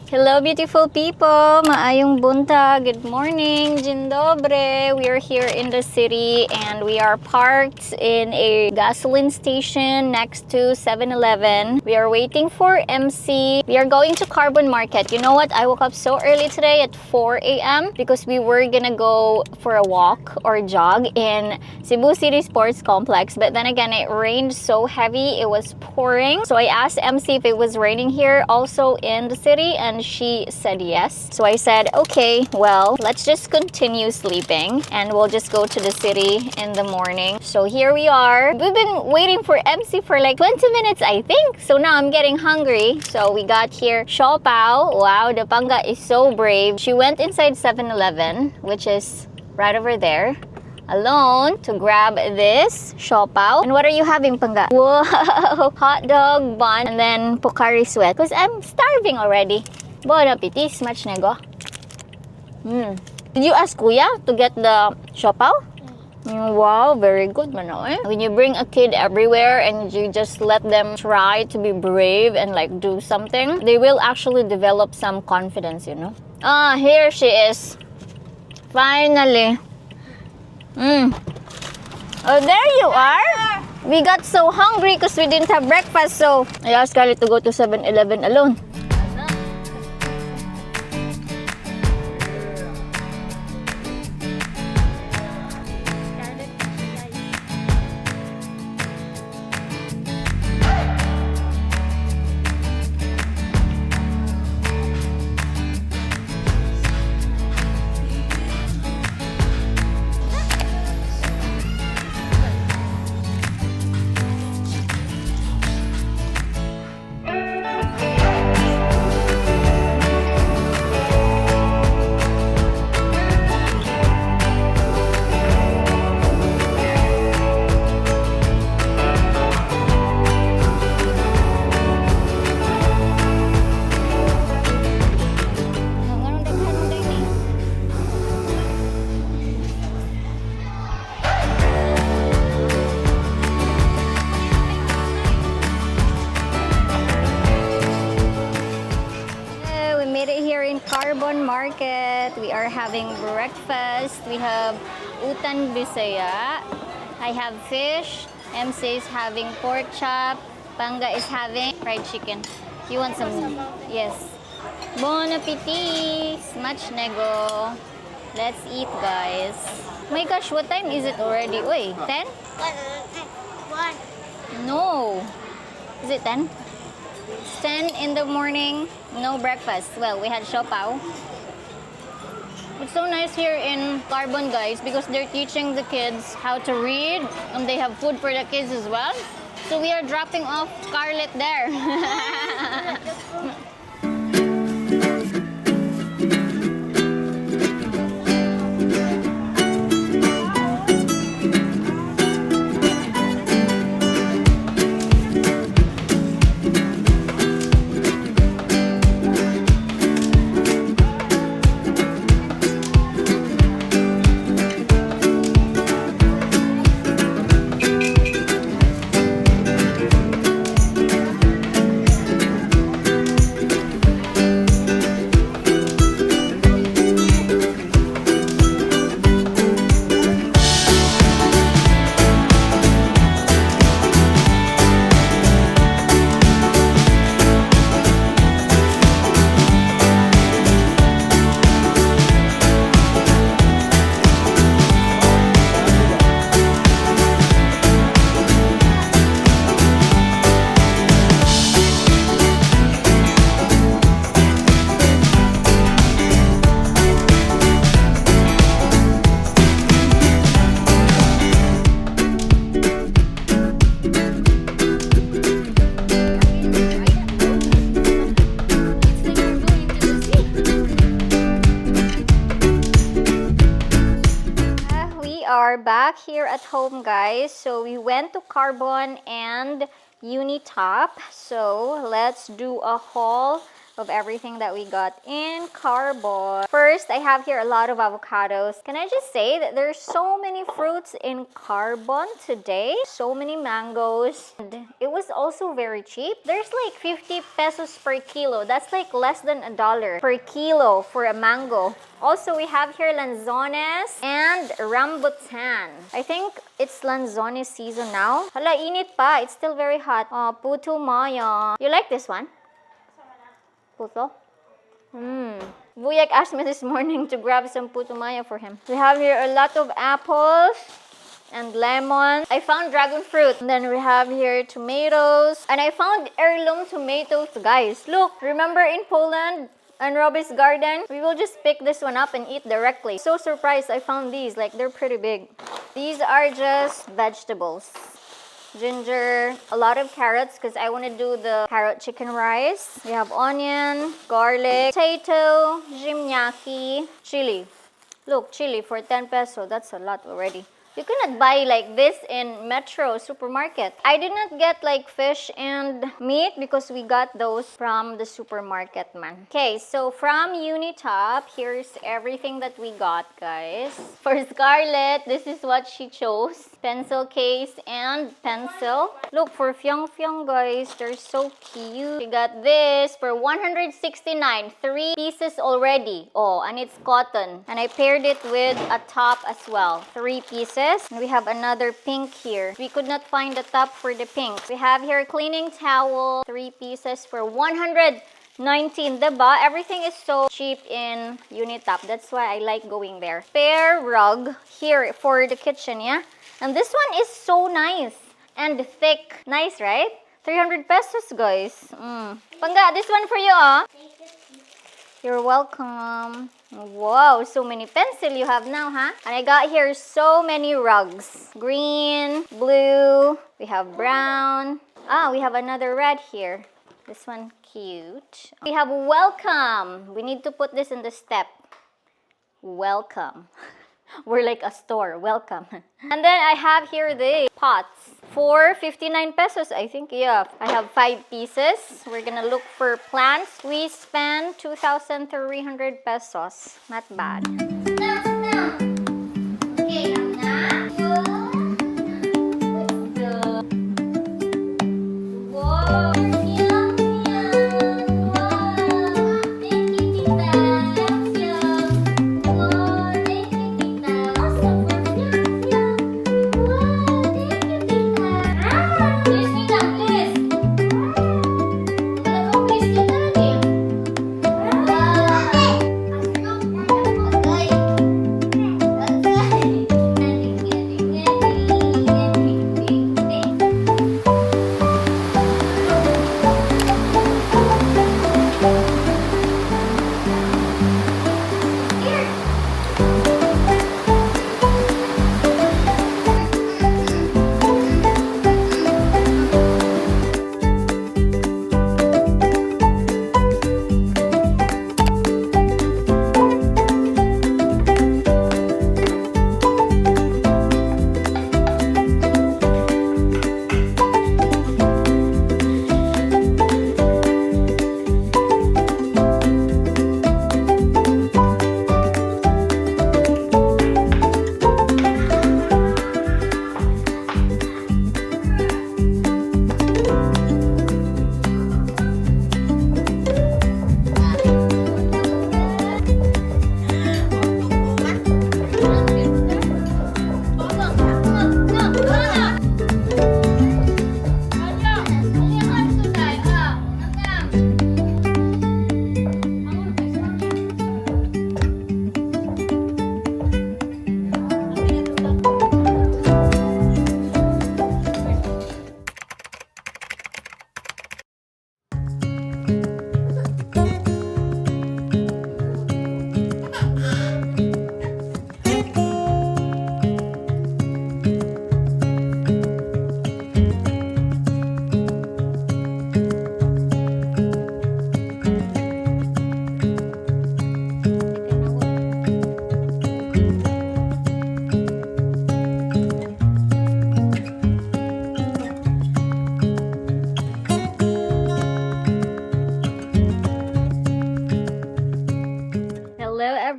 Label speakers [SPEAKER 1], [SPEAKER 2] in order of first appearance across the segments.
[SPEAKER 1] Hello, beautiful people! Maayong buntag. Good morning. Dzień dobry. We are here in the city and we are parked in a gasoline station next to 7-Eleven. We are waiting for MC. We are going to Carbon Market. You know what? I woke up so early today at 4 a.m. because we were gonna go for a walk or jog in Cebu City Sports Complex. But then again, it rained so heavy. It was pouring. So I asked MC if it was raining here also in the city, and she said yes. So I said, okay, well, let's just continue sleeping and we'll just go to the city in the morning. So here we are. We've been waiting for MC for like 20 minutes, I think. So now I'm getting hungry. So we got here Siopao. Wow, the panga is so brave. She went inside 7-Eleven, which is right over there, alone to grab this siopao. And what are you having, panga? Whoa, hot dog, bun, and then Pocari Sweat. Because I'm starving already. Bon appetit, much nego. Did you ask Kuya to get the siopao? Wow, very good, man. When you bring a kid everywhere and you just let them try to be brave and like do something, they will actually develop some confidence, you know. Ah, here she is. Finally. Oh, there you are. We got so hungry because we didn't have breakfast, so I asked Scarlett to go to 7-Eleven alone. Carbon Market. We are having breakfast. We have utan bisaya. I have fish. MC is having pork chop. Panga is having fried chicken. You want some? Yes. Bon appetit. Much nego. Let's eat, guys. My gosh, what time is it already? Wait, 10? 1. No. Is it 10? It's 10 in the morning, no breakfast. Well, we had siopao. It's so nice here in Carbon, guys, because they're teaching the kids how to read and they have food for the kids as well. So we are dropping off Scarlett there. Are back here at home, guys. So we went to Carbon and Unitop. So let's do a haul of everything that we got in carbon. First, I have here a lot of avocados. Can I just say that there's so many fruits in carbon today? So many mangoes. And it was also very cheap. There's like 50 pesos per kilo. That's like less than $1 per kilo for a mango. Also, we have here lanzones and rambutan. I think it's lanzones season now. Hala, init pa. It's still very hot. Oh, puto maya. You like this one? Puto? Buyak asked me this morning to grab some puto maya for him. We have here a lot of apples and lemon. I found dragon fruit. And then we have here tomatoes. And I found heirloom tomatoes, guys. Look, remember in Poland? And Robbie's garden, we will just pick this one up and eat directly. So surprised I found these, like they're pretty big. These are just vegetables. Ginger, a lot of carrots because I want to do the carrot chicken rice. We have onion, garlic, potato, jimnyaki, chili. Look, chili for 10 peso. That's a lot already. You cannot buy like this in Metro supermarket. I did not get like fish and meat because we got those from the supermarket, man. Okay, so from Unitop, here's everything that we got, guys. For Scarlett, this is what she chose. Pencil case and pencil. Look, for Fyong Fyong, guys, they're so cute. We got this for 169. 3 pieces already. Oh, and it's cotton. And I paired it with a top as well. 3 pieces. And we have another pink here. We could not find the top for the pink. We have here cleaning towel. 3 pieces for 119, diba? Everything is so cheap in Unitop. That's why I like going there. Spare rug here for the kitchen, yeah? And this one is so nice and thick. Nice, right? 300 pesos, guys. Pangga, this one for you, oh. You're welcome. Wow, so many pencil you have now, huh? And I got here so many rugs. Green, blue, we have brown. Ah, we have another red here. This one cute. We have welcome. We need to put this in the step. Welcome. We're like a store. Welcome. And then I have here the pots for 59 pesos, I think. Yeah, I have 5 pieces. We're gonna look for plants. We spent 2,300 pesos. Not bad. Okay, guys,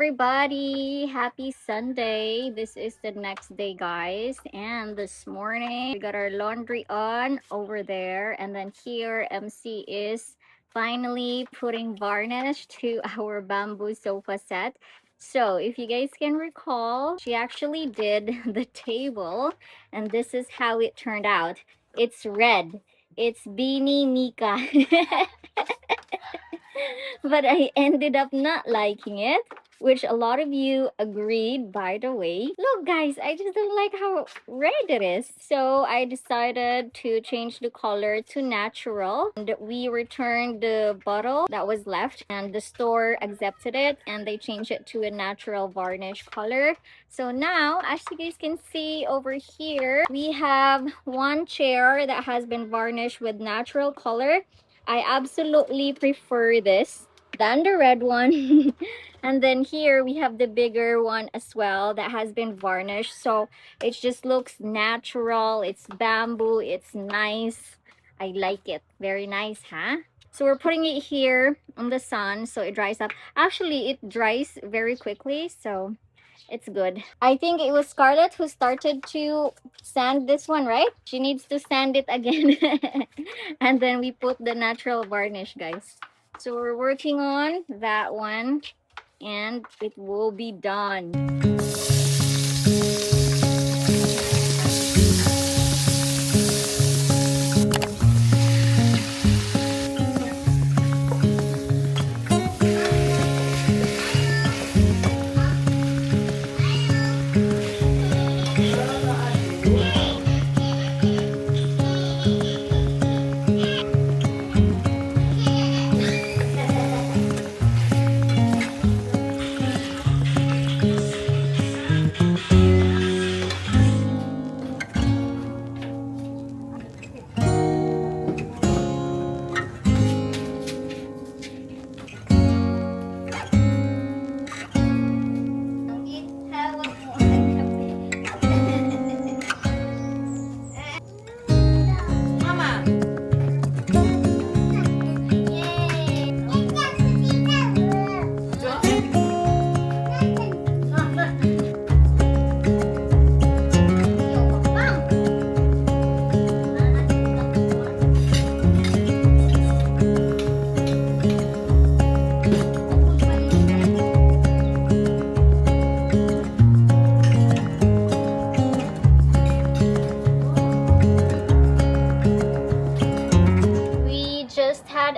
[SPEAKER 1] everybody! Happy Sunday! This is the next day, guys. And this morning, we got our laundry on over there. And then here, MC is finally putting varnish to our bamboo sofa set. So, if you guys can recall, she actually did the table. And this is how it turned out. It's red. It's Beanie Mika. But I ended up not liking it, which a lot of you agreed, by the way. Look, guys, I just don't like how red it is. So I decided to change the color to natural. And we returned the bottle that was left, and the store accepted it, and they changed it to a natural varnish color. So now, as you guys can see over here, we have one chair that has been varnished with natural color. I absolutely prefer this than the red one. And then here we have the bigger one as well that has been varnished. So it just looks natural. It's bamboo. It's nice. I like it. Very nice, huh? So we're putting it here on the sun so it dries up. Actually, it dries very quickly. So it's good. I think it was Scarlett who started to sand this one, right? She needs to sand it again. And then we put the natural varnish, guys. So we're working on that one and it will be done.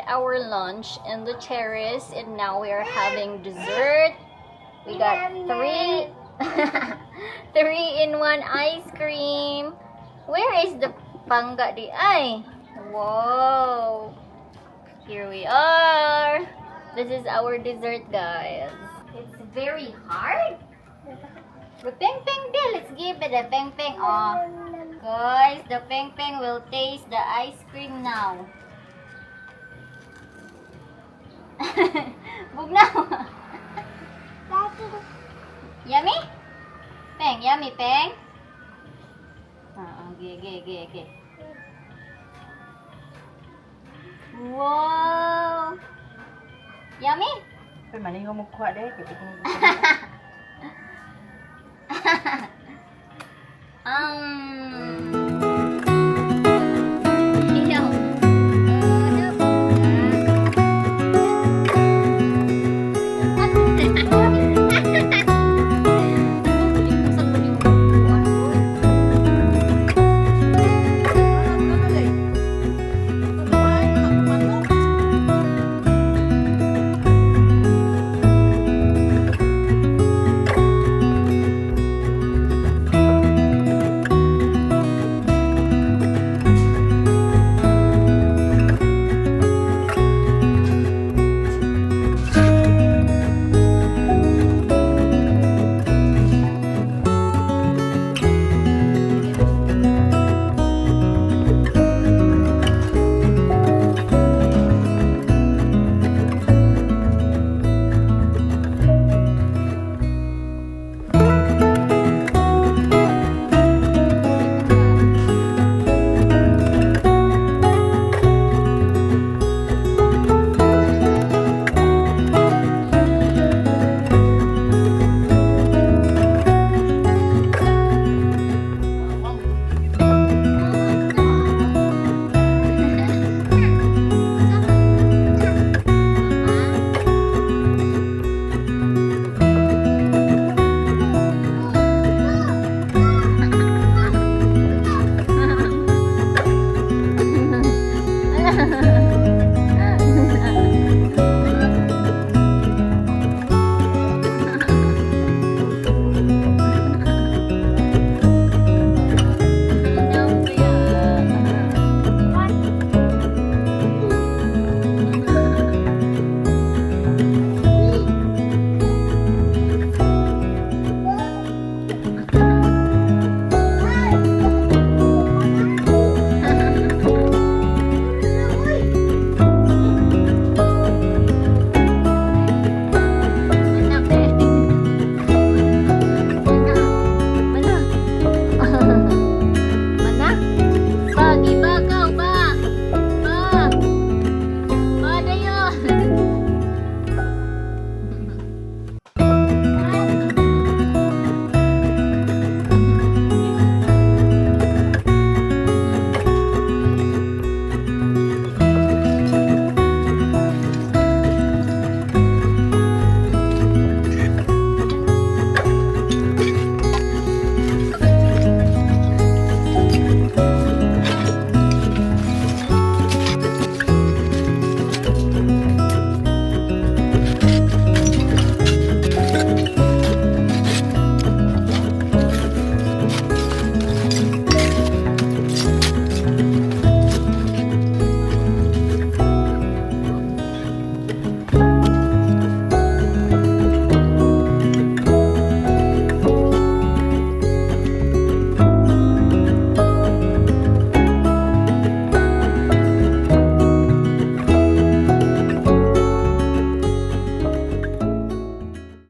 [SPEAKER 1] Our lunch in the terrace and now we are having dessert. We got three 3-in-1 ice cream. Where is the pangga di ay? Whoa, here we are. This is our dessert, guys. It's very hard. The peng peng there, let's give it a peng peng. Oh guys, the peng peng will taste the ice cream now. Bugnaw. Yummy? Peng, yummy, Peng? Okay. Wow! Yummy?
[SPEAKER 2] Pero malingo mo kuha deh.